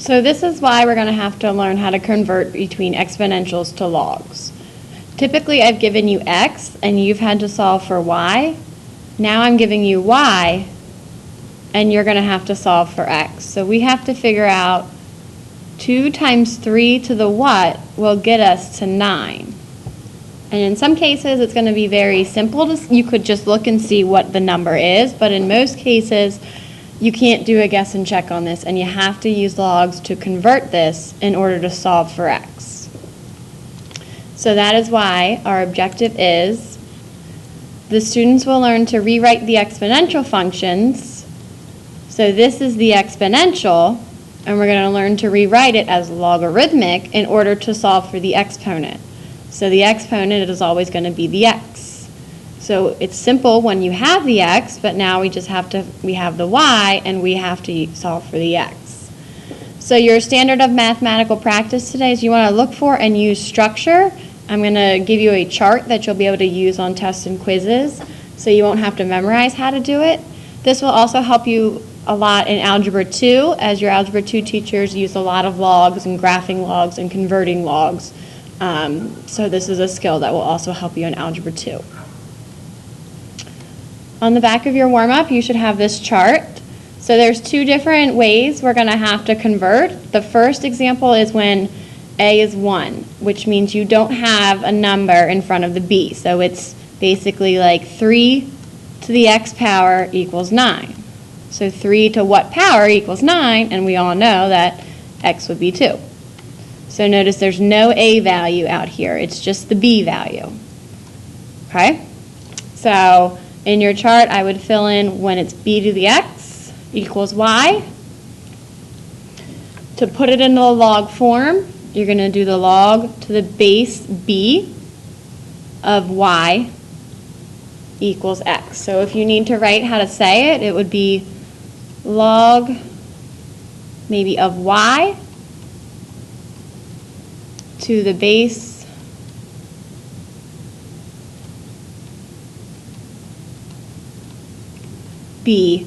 So this is why we're going to have to learn how to convert between exponentials to logs. Typically, I've given you x, and you've had to solve for y. Now I'm giving you y, and you're going to have to solve for x. So we have to figure out 2 times 3 to the what will get us to 9. And in some cases, it's going to be very simple. You could just look and see what the number is, but in most cases, you can't do a guess and check on this, and you have to use logs to convert this in order to solve for x. So that is why our objective is the students will learn to rewrite the exponential functions. So this is the exponential, and we're going to learn to rewrite it as logarithmic in order to solve for the exponent. So the exponent is always going to be the x. So it's simple when you have the x, but now we have the y, and we have to solve for the x. So your standard of mathematical practice today is you want to look for and use structure. I'm going to give you a chart that you'll be able to use on tests and quizzes, so you won't have to memorize how to do it. This will also help you a lot in Algebra 2, as your Algebra 2 teachers use a lot of logs and graphing logs and converting logs. So this is a skill that will also help you in Algebra 2. On the back of your warm-up, you should have this chart. So there's 2 different ways we're going to have to convert. The first example is when a is 1, which means you don't have a number in front of the b. So it's basically like 3 to the x power equals 9. So 3 to what power equals 9, and we all know that x would be 2. So notice there's no a value out here. It's just the b value. Okay? So in your chart, I would fill in when it's b to the x equals y. To put it into a log form, you're going to do the log to the base b of y equals x. So if you need to write how to say it, it would be log maybe of y to the base b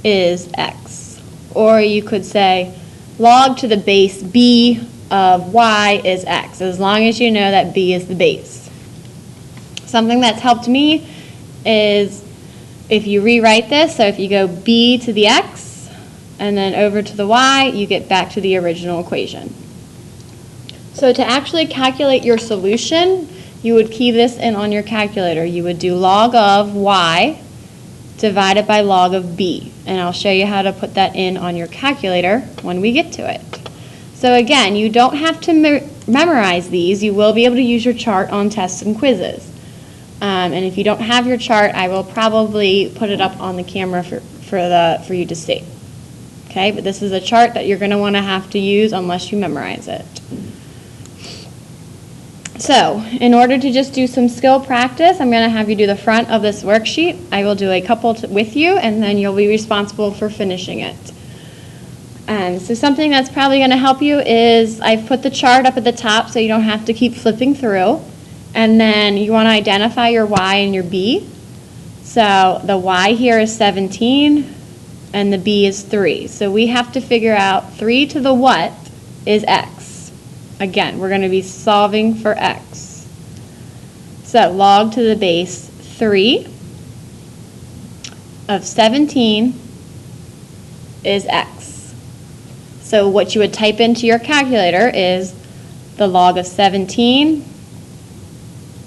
is x. Or you could say log to the base b of y is x, as long as you know that b is the base. Something that's helped me is if you rewrite this, so if you go b to the x and then over to the y, you get back to the original equation. So to actually calculate your solution, you would key this in on your calculator. You would do log of y divided by log of b. And I'll show you how to put that in on your calculator when we get to it. So again, you don't have to memorize these. You will be able to use your chart on tests and quizzes. And if you don't have your chart, I will probably put it up on the camera for you to see. Okay, but this is a chart that you're going to want to have to use unless you memorize it. So, in order to just do some skill practice, I'm going to have you do the front of this worksheet. I will do a couple with you, and then you'll be responsible for finishing it. So something that's probably going to help you is I've put the chart up at the top so you don't have to keep flipping through. And then you want to identify your y and your b. So the y here is 17, and the b is 3. So we have to figure out 3 to the what is x. Again, we're going to be solving for x. So log to the base 3 of 17 is x. So what you would type into your calculator is the log of 17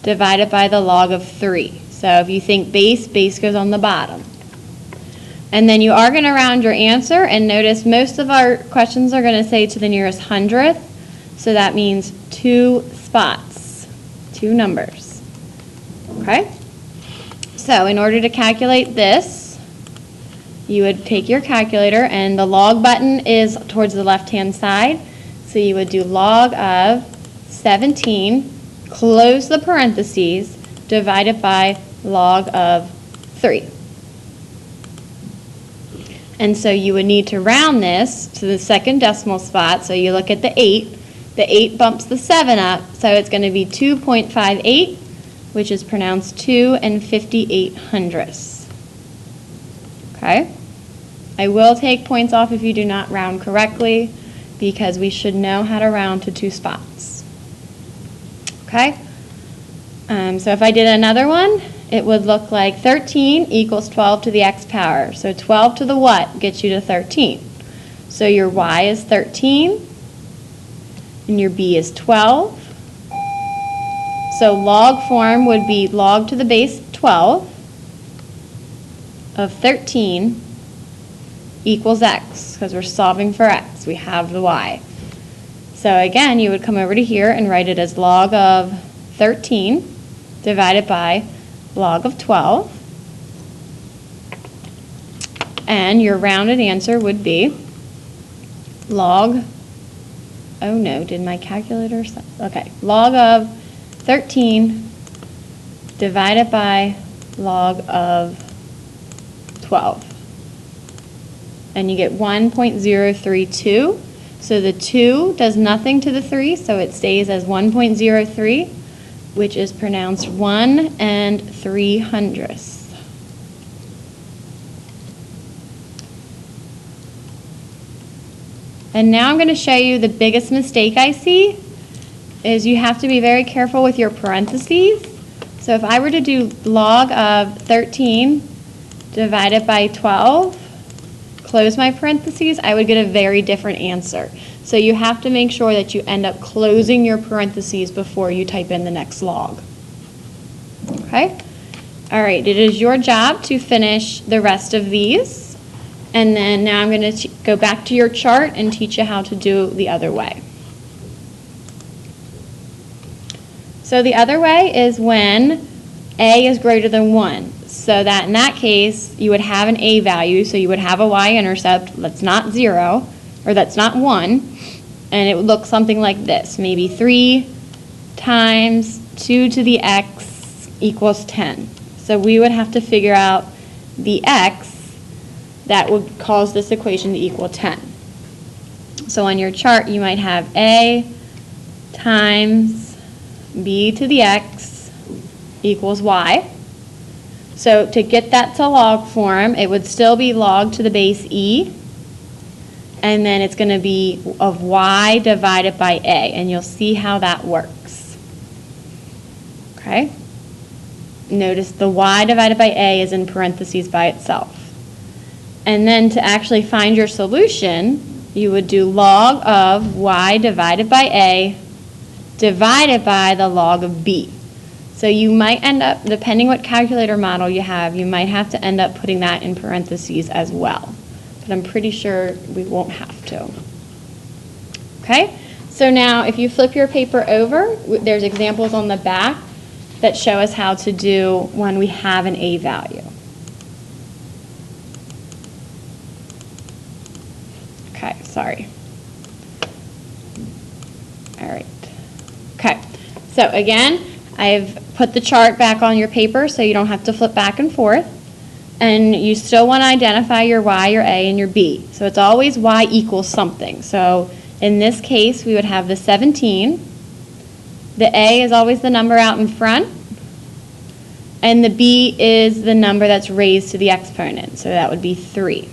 divided by the log of 3. So if you think base goes on the bottom. And then you are going to round your answer, and notice most of our questions are going to say to the nearest hundredth. So that means 2 spots, 2 numbers. Okay? So in order to calculate this, you would take your calculator, and the log button is towards the left-hand side. So you would do log of 17, close the parentheses, divided by log of 3. And so you would need to round this to the second decimal spot. So you look at the 8. The 8 bumps the 7 up, so it's going to be 2.58, which is pronounced 2 58/100ths. Okay? I will take points off if you do not round correctly, because we should know how to round to 2 spots. Okay? So if I did another one, it would look like 13 equals 12 to the x power. So 12 to the what gets you to 13. So your y is 13, and your b is 12. So log form would be log to the base 12 of 13 equals x, because we're solving for x. We have the y. So again, you would come over to here and write it as log of 13 divided by log of 12. And your rounded answer would be log, oh no, did my calculator, okay, log of 13 divided by log of 12. And you get 1.032. So the 2 does nothing to the 3, so it stays as 1.03, which is pronounced 1 3/100. And now I'm going to show you the biggest mistake I see is you have to be very careful with your parentheses. So if I were to do log of 13 divided by 12, close my parentheses, I would get a very different answer. So you have to make sure that you end up closing your parentheses before you type in the next log. Okay? All right, it is your job to finish the rest of these. And then now I'm going to go back to your chart and teach you how to do the other way. So the other way is when a is greater than 1. So that in that case, you would have an a value, so you would have a y-intercept that's not 0, or that's not 1, and it would look something like this, maybe 3 times 2 to the x equals 10. So we would have to figure out the x that would cause this equation to equal 10. So on your chart, you might have a times b to the x equals y. So to get that to log form, it would still be log to the base e, and then it's going to be of y divided by a, and you'll see how that works. Okay? Notice the y divided by a is in parentheses by itself. And then to actually find your solution, you would do log of y divided by a divided by the log of b. So you might end up, depending what calculator model you have, you might have to end up putting that in parentheses as well. But I'm pretty sure we won't have to. Okay? So now if you flip your paper over, there's examples on the back that show us how to do when we have an a value. Okay, sorry. All right. Okay, so again, I've put the chart back on your paper so you don't have to flip back and forth. And you still want to identify your y, your a, and your b. So it's always y equals something. So in this case, we would have the 17. The a is always the number out in front. And the b is the number that's raised to the exponent. So that would be 3.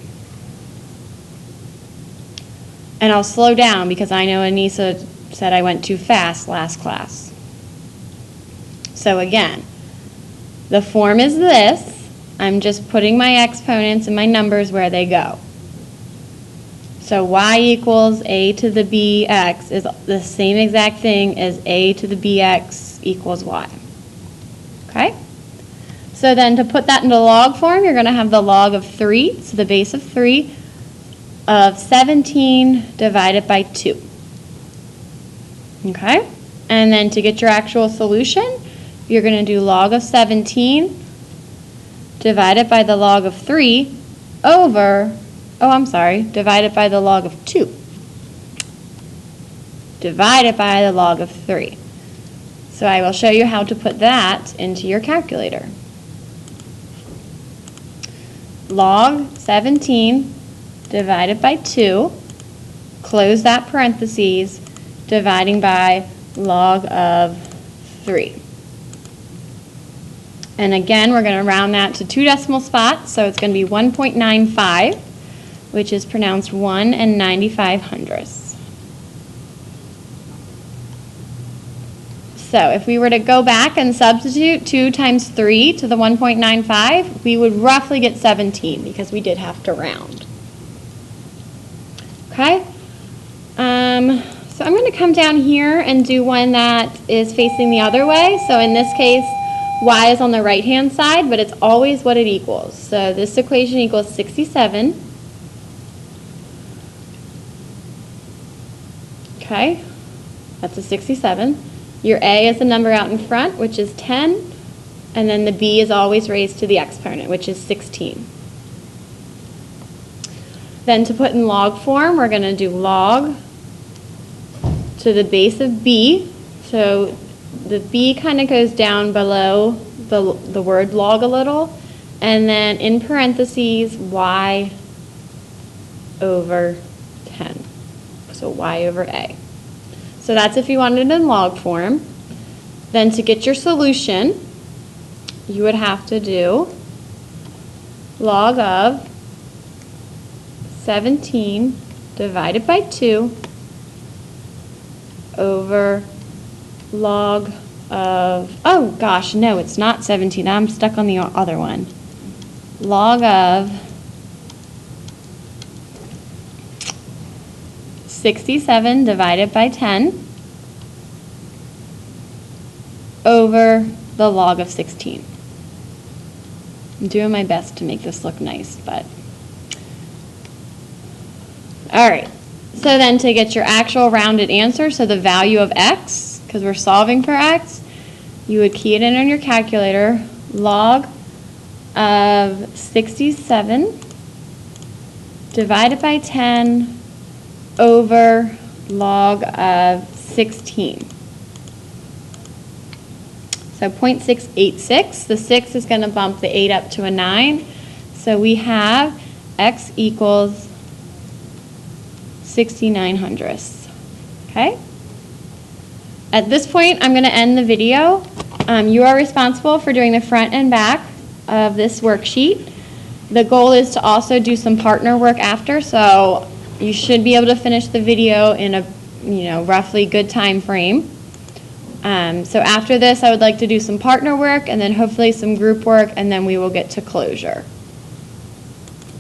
And I'll slow down because I know Anissa said I went too fast last class. So again, the form is this. I'm just putting my exponents and my numbers where they go. So y equals a to the bx is the same exact thing as a to the bx equals y. Okay? So then to put that into log form, you're going to have the log of 3, so the base of 3, of 17 divided by 2. Okay? And then to get your actual solution, you're going to do log of 17 divided by the log of 3 over, divided by the log of 2. Divided by the log of 3. So I will show you how to put that into your calculator. Log 17 divided by 2, close that parentheses, dividing by log of 3. And again, we're going to round that to 2 decimal spots, so it's going to be 1.95, which is pronounced 1 95/100. So if we were to go back and substitute 2 times 3 to the 1.95, we would roughly get 17 because we did have to round. Okay? So I'm going to come down here and do one that is facing the other way. So in this case, y is on the right-hand side, but it's always what it equals. So this equation equals 67. Okay, that's a 67. Your a is the number out in front, which is 10, and then the b is always raised to the exponent, which is 16. Then to put in log form, we're going to do log to the base of b. So the b kind of goes down below the word log a little, and then in parentheses, y over 10. So y over a. So that's if you wanted it in log form. Then to get your solution, you would have to do log of 17 divided by 2 over log of, oh gosh, no, it's not 17. I'm stuck on the other one. Log of 67 divided by 10 over the log of 16. I'm doing my best to make this look nice, but. All right, so then to get your actual rounded answer, so the value of x, because we're solving for x, you would key it in on your calculator, log of 67 divided by 10 over log of 16. So 0.686, the 6 is going to bump the 8 up to a 9. So we have x equals 69 hundredths. Okay? At this point, I'm going to end the video. You are responsible for doing the front and back of this worksheet. The goal is to also do some partner work after, so you should be able to finish the video in a roughly good time frame. So after this, I would like to do some partner work and then hopefully some group work, and then we will get to closure.